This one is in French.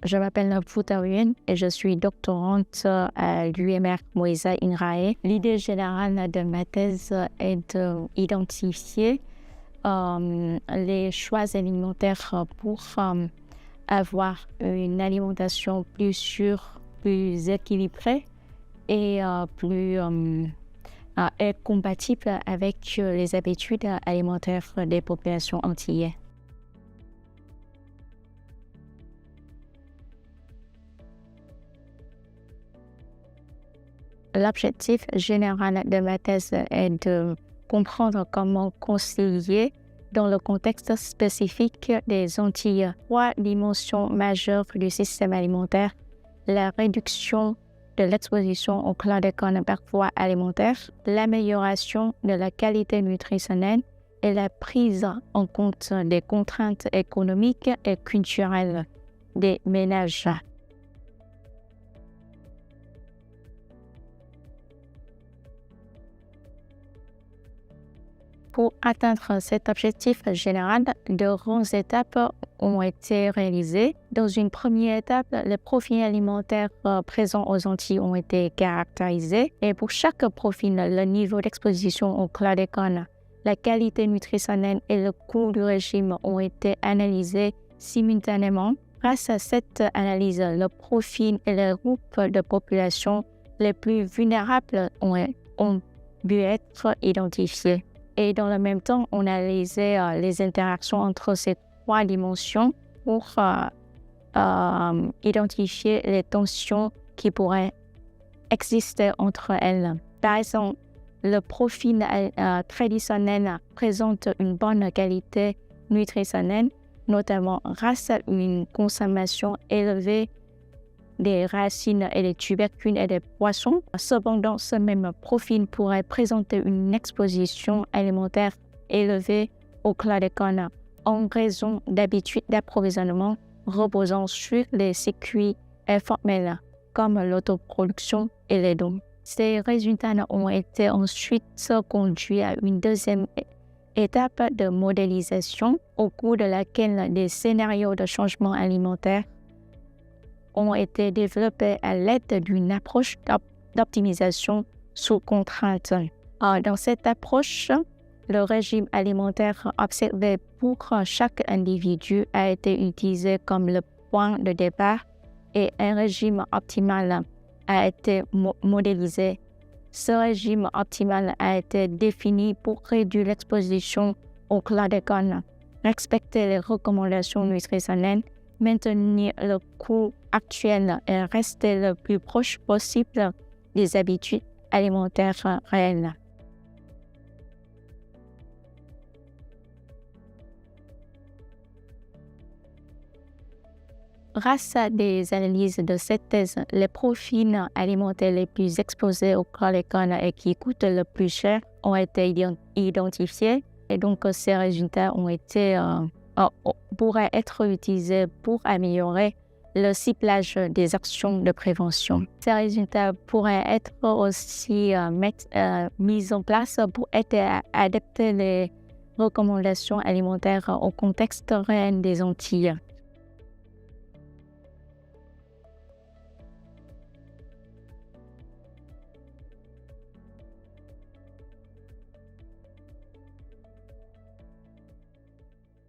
Je m'appelle Nafouta Ouyen et je suis doctorante à l'UMR Moïse Ingrae. L'idée générale de ma thèse est d'identifier les choix alimentaires pour avoir une alimentation plus sûre, plus équilibrée et est compatible avec les habitudes alimentaires des populations antillaises. L'objectif général de ma thèse est de comprendre comment concilier, dans le contexte spécifique des Antilles, 3 dimensions majeures du système alimentaire: la réduction de l'exposition au chlordécone par voie alimentaire, l'amélioration de la qualité nutritionnelle et la prise en compte des contraintes économiques et culturelles des ménages. Pour atteindre cet objectif général, de grandes étapes ont été réalisées. Dans une première étape, les profils alimentaires présents aux Antilles ont été caractérisés et pour chaque profil, le niveau d'exposition au chlordécone, la qualité nutritionnelle et le coût du régime ont été analysés simultanément. Grâce à cette analyse, le profil et les groupes de population les plus vulnérables ont pu être identifiés. Et dans le même temps, on analysait les interactions entre ces 3 dimensions pour identifier les tensions qui pourraient exister entre elles. Par exemple, le profil traditionnel présente une bonne qualité nutritionnelle, notamment grâce à une consommation élevée des racines et des tubercules et des poissons. Cependant, ce même profil pourrait présenter une exposition alimentaire élevée au chlordécone en raison d'habitudes d'approvisionnement reposant sur les circuits informels comme l'autoproduction et les dons. Ces résultats ont été ensuite conduits à une deuxième étape de modélisation au cours de laquelle des scénarios de changement alimentaire ont été développés à l'aide d'une approche d'optimisation sous contrainte. Dans cette approche, le régime alimentaire observé pour chaque individu a été utilisé comme le point de départ et un régime optimal a été modélisé. Ce régime optimal a été défini pour réduire l'exposition au chlordécone, respecter les recommandations nutritionnelles, maintenir le coût actuel et rester le plus proche possible des habitudes alimentaires réelles. Grâce à des analyses de cette thèse, les profils alimentaires les plus exposés au chlordécone et qui coûtent le plus cher ont été identifiés et donc ces résultats pourraient être utilisés pour améliorer le ciblage des actions de prévention. Ces résultats pourraient être aussi mis en place pour aider à adapter les recommandations alimentaires au contexte réel des Antilles.